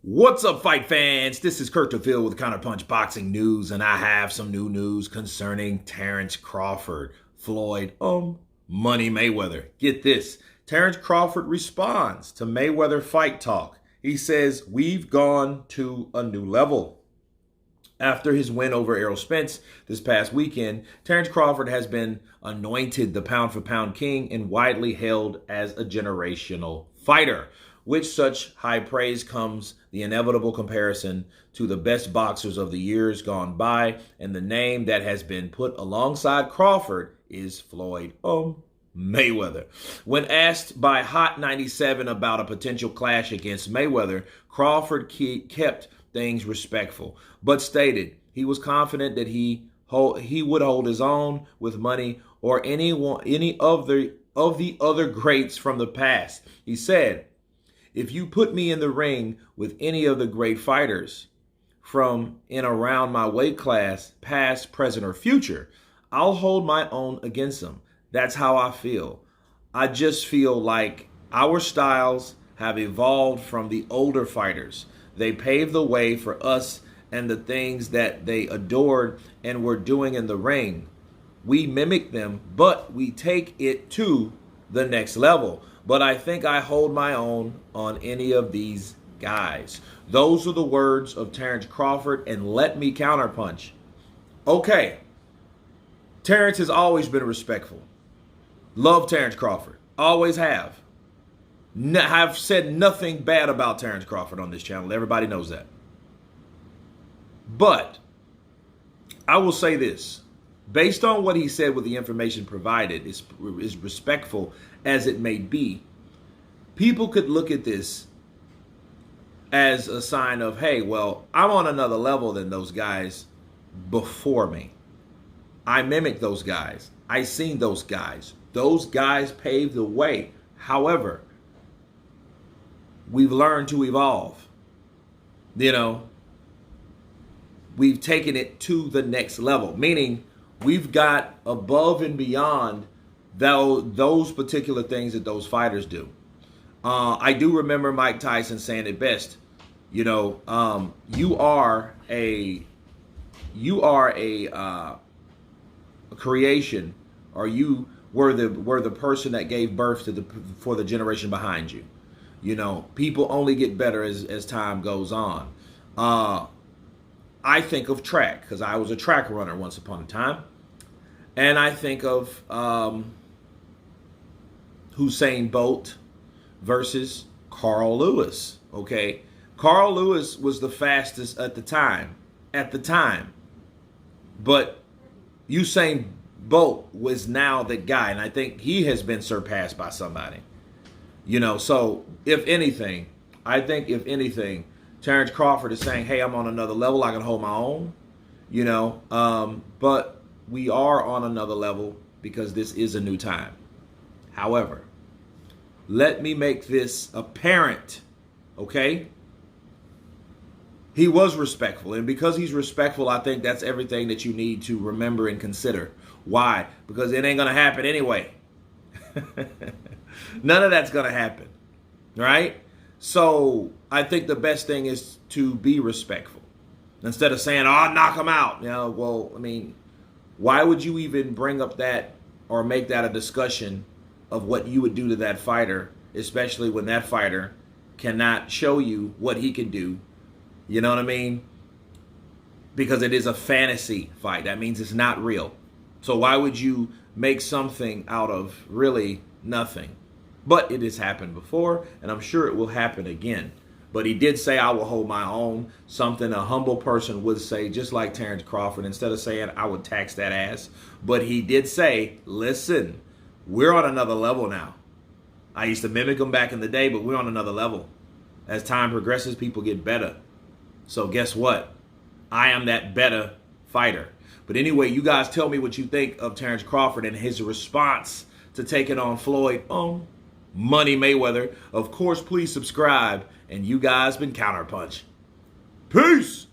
What's up, fight fans? This is Kurt DeVille with Counterpunch Boxing News, and I have some new news concerning Terence Crawford, Floyd, Money Mayweather. Get this. Terence Crawford responds to Mayweather fight talk. He says, "We've gone to a new level." After his win over Errol Spence this past weekend, Terence Crawford has been anointed the pound-for-pound king and widely hailed as a generational fighter. With such high praise comes the inevitable comparison to the best boxers of the years gone by, and the name that has been put alongside Crawford is Floyd Mayweather. When asked by Hot 97 about a potential clash against Mayweather, Crawford kept things respectful, but stated he was confident that he would hold his own with Money or any of the other greats from the past. He said, "If you put me in the ring with any of the great fighters from in around my weight class, past, present, or future, I'll hold my own against them. That's how I feel. I just feel like our styles have evolved from the older fighters. They paved the way for us and the things that they adored and were doing in the ring. We mimic them, but we take it to the next level. But I think I hold my own on any of these guys." Those are the words of Terence Crawford, and let me counterpunch. Okay, Terence has always been respectful. Love Terence Crawford. Always have. I've said nothing bad about Terence Crawford on this channel. Everybody knows that. But I will say this. Based on what he said with the information provided, is respectful as it may be, people could look at this as a sign of, hey, well, I'm on another level than those guys before me. I mimic those guys. I seen those guys. Those guys paved the way. However, we've learned to evolve. We've taken it to the next level, meaning we've got above and beyond those particular things that those fighters do. I do remember Mike Tyson saying it best. You are a creation, or you were the person that gave birth to for the generation behind you. People only get better as time goes on. I think of track because I was a track runner once upon a time. And I think of Usain Bolt versus Carl Lewis. Okay, Carl Lewis was the fastest at the time. But Usain Bolt was now the guy, and I think he has been surpassed by somebody. So if anything, Terence Crawford is saying, hey, I'm on another level. I can hold my own. But we are on another level because this is a new time. However, let me make this apparent, okay? He was respectful, and because he's respectful, I think that's everything that you need to remember and consider. Why? Because it ain't going to happen anyway. None of that's going to happen, right? So I think the best thing is to be respectful. Instead of saying, oh, knock him out. Why would you even bring up that or make that a discussion of what you would do to that fighter, especially when that fighter cannot show you what he can do? You know what I mean? Because it is a fantasy fight. That means it's not real. So why would you make something out of really nothing? But it has happened before, and I'm sure it will happen again. But he did say, I will hold my own, something a humble person would say, just like Terence Crawford, instead of saying, I would tax that ass. But he did say, listen, we're on another level now. I used to mimic him back in the day, but we're on another level. As time progresses, people get better. So guess what? I am that better fighter. But anyway, you guys tell me what you think of Terence Crawford and his response to taking on Floyd Money Mayweather. Of course, please subscribe. And you guys been Counterpunch. Peace!